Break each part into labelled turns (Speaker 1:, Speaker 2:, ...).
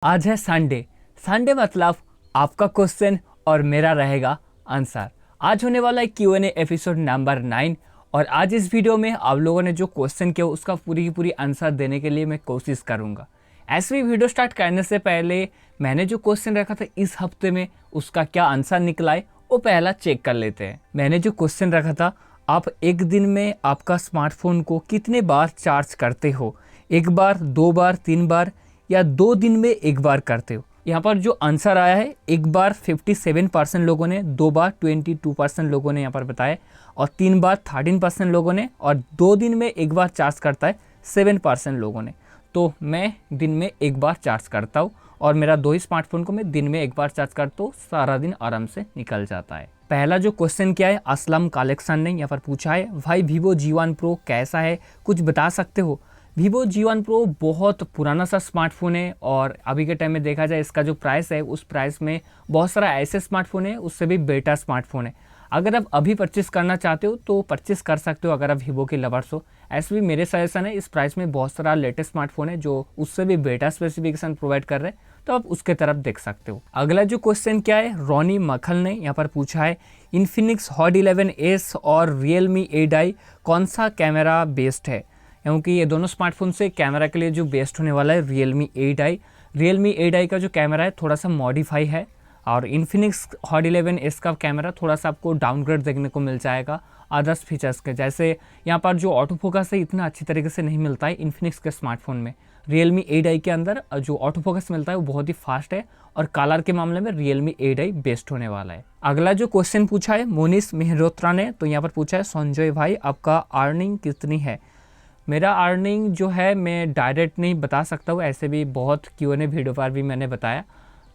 Speaker 1: आज है Sunday. Sunday मतलब आपका क्वेश्चन और मेरा रहेगा आंसर। आज होने वाला है Q&A एपिसोड नंबर 9 और आज इस वीडियो में आप लोगों ने जो क्वेश्चन किया उसका पूरी की पूरी आंसर देने के लिए मैं कोशिश करूंगा। ऐसे भी वीडियो स्टार्ट करने से पहले मैंने जो क्वेश्चन रखा था इस हफ्ते में उसका क्या आंसर निकला है वो पहला चेक कर लेते हैं। मैंने जो क्वेश्चन रखा था, आप एक दिन में आपका स्मार्टफोन को कितने बार चार्ज करते हो? एक बार, दो बार, तीन बार या 2 दिन में एक बार करते हो? यहाँ पर जो आंसर आया है, एक बार 57% लोगों ने, 2 बार 22% लोगों ने यहाँ पर बताया और 3 बार 13% लोगों ने और 2 दिन में एक बार चार्ज करता है 7% लोगों ने। तो मैं दिन में एक बार चार्ज करता हूँ और मेरा 2 ही स्मार्टफोन को मैं दिन में एक बार चार्ज करता हूँ, सारा दिन आराम से निकल जाता है। पहला जो क्वेश्चन क्या है, असलम कलेक्शन ने यहाँ पर पूछा है, भाई वीवो G1 Pro कैसा है, कुछ बता सकते हो? वीवो G1 Pro बहुत पुराना सा स्मार्टफोन है और अभी के टाइम में देखा जाए इसका जो प्राइस है उस प्राइस में बहुत सारा ऐसे स्मार्टफोन है उससे भी बेटा स्मार्टफोन है। अगर आप अभी परचेस करना चाहते हो तो परचेस कर सकते हो अगर आप वीवो के लवर्स हो। ऐसे भी मेरे सजेशन है, इस प्राइस में बहुत सारा लेटेस्ट स्मार्टफोन है जो उससे भी बेटा स्पेसिफिकेशन प्रोवाइड कर रहे हैं, तो आप उसके तरफ देख सकते हो। अगला जो क्वेश्चन क्या है, रोनी मखल ने यहाँ पर पूछा है, इन्फिनिक्स हॉट 11S और रियलमी 8i कौन सा कैमरा बेस्ड है? क्योंकि ये दोनों स्मार्टफोन से कैमरा के लिए जो बेस्ट होने वाला है रियलमी 8i का जो कैमरा है थोड़ा सा मॉडिफाई है और इन्फिनिक्स हॉट 11S का कैमरा थोड़ा सा आपको डाउनग्रेड देखने को मिल जाएगा अदर्स फीचर्स के। जैसे यहाँ पर जो ऑटो फोकस है इतना अच्छी तरीके से नहीं मिलता है इन्फिनिक्स के स्मार्टफोन में। रियलमी 8i के अंदर जो ऑटो फोकस मिलता है वो बहुत ही फास्ट है और कलर के मामले में रियलमी 8i बेस्ट होने वाला है। अगला जो क्वेश्चन पूछा है मोनिश मेहरोत्रा ने, तो यहाँ पर पूछा है, संजय भाई आपका अर्निंग कितनी है? मेरा अर्निंग जो है मैं डायरेक्ट नहीं बता सकता हूँ, ऐसे भी बहुत Q&A वीडियो पर भी मैंने बताया,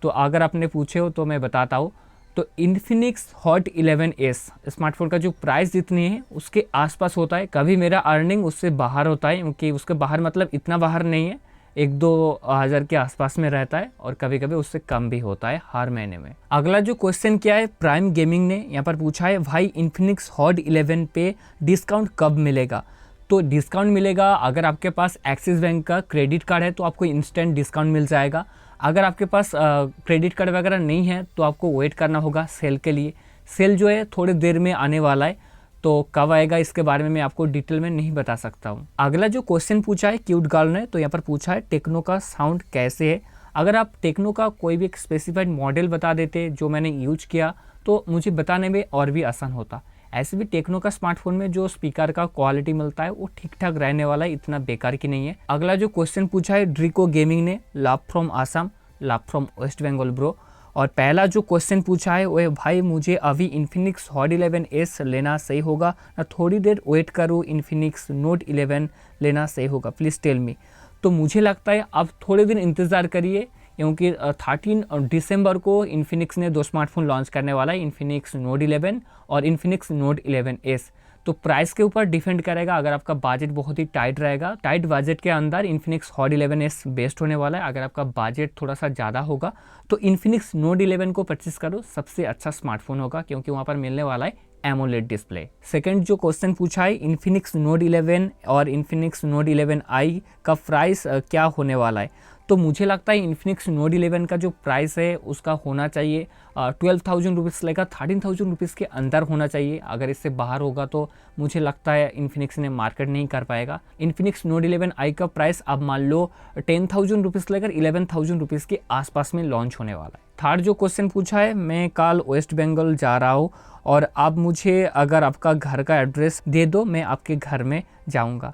Speaker 1: तो अगर आपने पूछे हो तो मैं बताता हूँ। तो इन्फिनिक्स हॉट 11S स्मार्टफोन का जो प्राइस जितनी है उसके आसपास होता है। कभी मेरा अर्निंग उससे बाहर होता है, क्योंकि उसके बाहर मतलब इतना बाहर नहीं है, 1-2 हज़ार के आसपास में रहता है और कभी कभी उससे कम भी होता है हर महीने में। अगला जो क्वेश्चन क्या है, प्राइम गेमिंग ने यहाँ पर पूछा है, भाई इन्फिनिक्स हॉट 11 पे डिस्काउंट कब मिलेगा? तो डिस्काउंट मिलेगा अगर आपके पास एक्सिस बैंक का क्रेडिट कार्ड है तो आपको इंस्टेंट डिस्काउंट मिल जाएगा। अगर आपके पास क्रेडिट कार्ड वगैरह नहीं है तो आपको वेट करना होगा सेल के लिए। सेल जो है थोड़ी देर में आने वाला है, तो कब आएगा इसके बारे में मैं आपको डिटेल में नहीं बता सकता हूँ। अगला जो क्वेश्चन पूछा है क्यूट गर्ल ने, तो यहाँ पर पूछा है, टेक्नो का साउंड कैसे है? अगर आप टेक्नो का कोई भी एक स्पेसिफाइड मॉडल बता देते जो मैंने यूज किया तो मुझे बताने में और भी आसान होता। ऐसे भी टेक्नो का स्मार्टफोन में जो स्पीकर का क्वालिटी मिलता है वो ठीक ठाक रहने वाला है, इतना बेकार की नहीं है। अगला जो क्वेश्चन पूछा है ड्रिको गेमिंग ने, love from Assam, love from West Bengal bro. और पहला जो क्वेश्चन पूछा है वो है, भाई मुझे अभी इन्फिनिक्स हॉट 11S लेना सही होगा ना थोड़ी देर वेट करूँ इन्फिनिक्स नोट 11 लेना सही होगा, प्लीज़ टेल मी। तो मुझे लगता है आप थोड़े दिन इंतज़ार करिए, क्योंकि 13 दिसंबर को इन्फिनिक्स ने 2 स्मार्टफोन लॉन्च करने वाला है, इन्फिनिक्स नोट 11 और इन्फिनिक्स नोट 11S। तो प्राइस के ऊपर डिपेंड करेगा। अगर आपका बजट बहुत ही टाइट रहेगा, टाइट बजट के अंदर इन्फिनिक्स हॉट 11S बेस्ट होने वाला है। अगर आपका बजट थोड़ा सा ज़्यादा होगा तो इन्फिनिक्स नोट 11 को परचेस करो, सबसे अच्छा स्मार्टफोन होगा क्योंकि वहाँ पर मिलने वाला है एमोलेड डिस्प्ले। सेकंड जो क्वेश्चन पूछा है, इन्फिनिक्स नोट 11 और इन्फिनिक्स नोट 11i का प्राइस क्या होने वाला है? तो मुझे लगता है इन्फिनिक्स नोट 11 का जो प्राइस है उसका होना चाहिए 12,000 रुपीज़ से लेकर 13,000 रुपीज़ के अंदर होना चाहिए। अगर इससे बाहर होगा तो मुझे लगता है इन्फिनिक्स ने मार्केट नहीं कर पाएगा। इन्फिनिक्स नोट 11i का प्राइस अब मान लो 10,000 रुपीज़ लेकर 11,000 रुपीज़ के आसपास में लॉन्च होने वाला है। थर्ड जो क्वेश्चन पूछा है, मैं कल वेस्ट बंगाल जा रहा हूँ और आप मुझे अगर आपका घर का एड्रेस दे दो मैं आपके घर में जाऊँगा।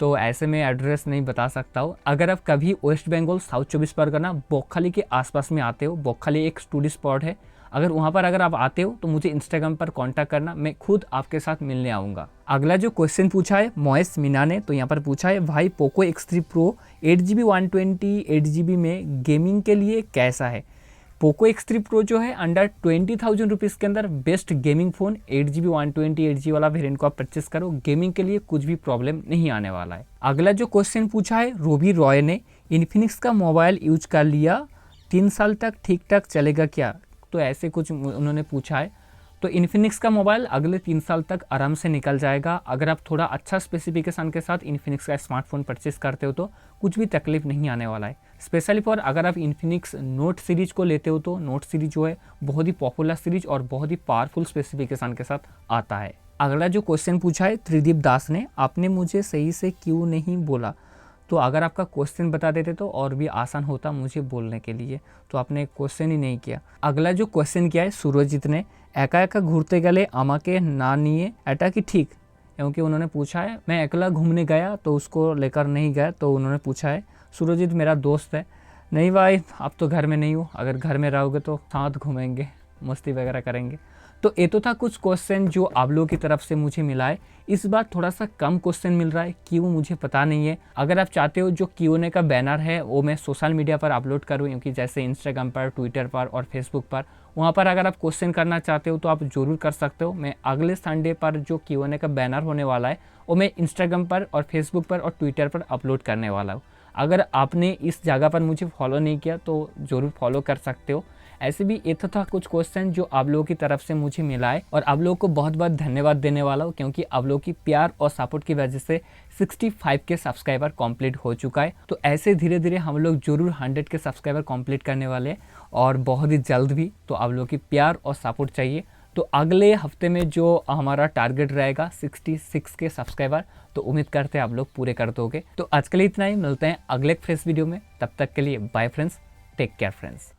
Speaker 1: तो ऐसे में एड्रेस नहीं बता सकता हूँ। अगर आप कभी वेस्ट बंगाल साउथ 24 परगना बोखाली के आसपास में आते हो, बोखाली एक टूरिस्ट स्पॉट है, अगर वहाँ पर अगर आप आते हो तो मुझे इंस्टाग्राम पर कांटेक्ट करना, मैं खुद आपके साथ मिलने आऊँगा। अगला जो क्वेश्चन पूछा है मोएस मीना ने, तो यहाँ पर पूछा है, भाई Poco X3 Pro 8GB 128 8GB में गेमिंग के लिए कैसा है? पोको X3 Pro जो है अंडर 20,000 रुपीज़ के अंदर best gaming phone, 8GB 128 8GB वाला वेरिएंट को आप परचेस करो, गेमिंग के लिए कुछ भी प्रॉब्लम नहीं आने वाला है। अगला जो क्वेश्चन पूछा है रूबी रॉय ने, इन्फिनिक्स का मोबाइल यूज कर लिया 3 साल तक ठीक ठाक चलेगा क्या? तो ऐसे कुछ उन्होंने पूछा है। तो इन्फिनिक्स का मोबाइल अगले 3 साल तक आराम से निकल जाएगा। अगर आप थोड़ा अच्छा स्पेसिफिकेशन के साथ इन्फिनिक्स का स्मार्टफोन परचेस करते हो तो कुछ भी तकलीफ नहीं आने वाला है। स्पेशली फॉर अगर आप इन्फिनिक्स नोट सीरीज को लेते हो तो नोट सीरीज जो है बहुत ही पॉपुलर सीरीज और बहुत ही पावरफुल स्पेसिफिकेशन के साथ आता है। अगला जो क्वेश्चन पूछा है त्रिदीप दास ने, आपने मुझे सही से क्यों नहीं बोला। तो अगर आपका क्वेश्चन बता देते तो और भी आसान होता मुझे बोलने के लिए, तो आपने क्वेश्चन ही नहीं किया। अगला जो क्वेश्चन किया है सूरजीत ने, एका एका घूरते गले আমাকে ना निए एटा की ठीक, क्योंकि उन्होंने पूछा है मैं अकेला घूमने गया तो उसको लेकर नहीं गया, तो उन्होंने पूछा है सूरजीत मेरा दोस्त है। नहीं भाई आप तो घर में नहीं हो, अगर घर में रहोगे तो साथ घूमेंगे मस्ती वगैरह करेंगे। तो ये तो था कुछ क्वेश्चन जो आप लोगों की तरफ से मुझे मिला है। इस बार थोड़ा सा कम क्वेश्चन मिल रहा है, क्यों मुझे पता नहीं है। अगर आप चाहते हो जो Q&A का बैनर है वो मैं सोशल मीडिया पर अपलोड करूँ, क्योंकि जैसे इंस्टाग्राम पर, ट्विटर पर और फेसबुक पर, वहाँ पर अगर आप क्वेश्चन करना चाहते हो तो आप ज़रूर कर सकते हो। मैं अगले संडे पर जो Q&A का बैनर होने वाला है वो मैं इंस्टाग्राम पर और फेसबुक पर और ट्विटर पर अपलोड करने वाला हूँ। अगर आपने इस जगह पर मुझे फॉलो नहीं किया तो ज़रूर फॉलो कर सकते हो। ऐसे भी ये तो था कुछ क्वेश्चन जो आप लोगों की तरफ से मुझे मिला है, और आप लोगों को बहुत बहुत धन्यवाद देने वाला हूँ, क्योंकि आप लोगों की प्यार और सपोर्ट की वजह से 65 के सब्सक्राइबर कंप्लीट हो चुका है। तो ऐसे धीरे धीरे हम लोग जरूर 100 के सब्सक्राइबर कंप्लीट करने वाले हैं, और बहुत ही जल्द भी। तो आप लोगों की प्यार और सपोर्ट चाहिए। तो अगले हफ्ते में जो हमारा टारगेट रहेगा 66 के सब्सक्राइबर, तो उम्मीद करते हैं आप लोग पूरे कर दोगे। तो आज के लिए इतना ही, मिलते हैं अगले फ्रेश वीडियो में। तब तक के लिए bye friends, take care friends.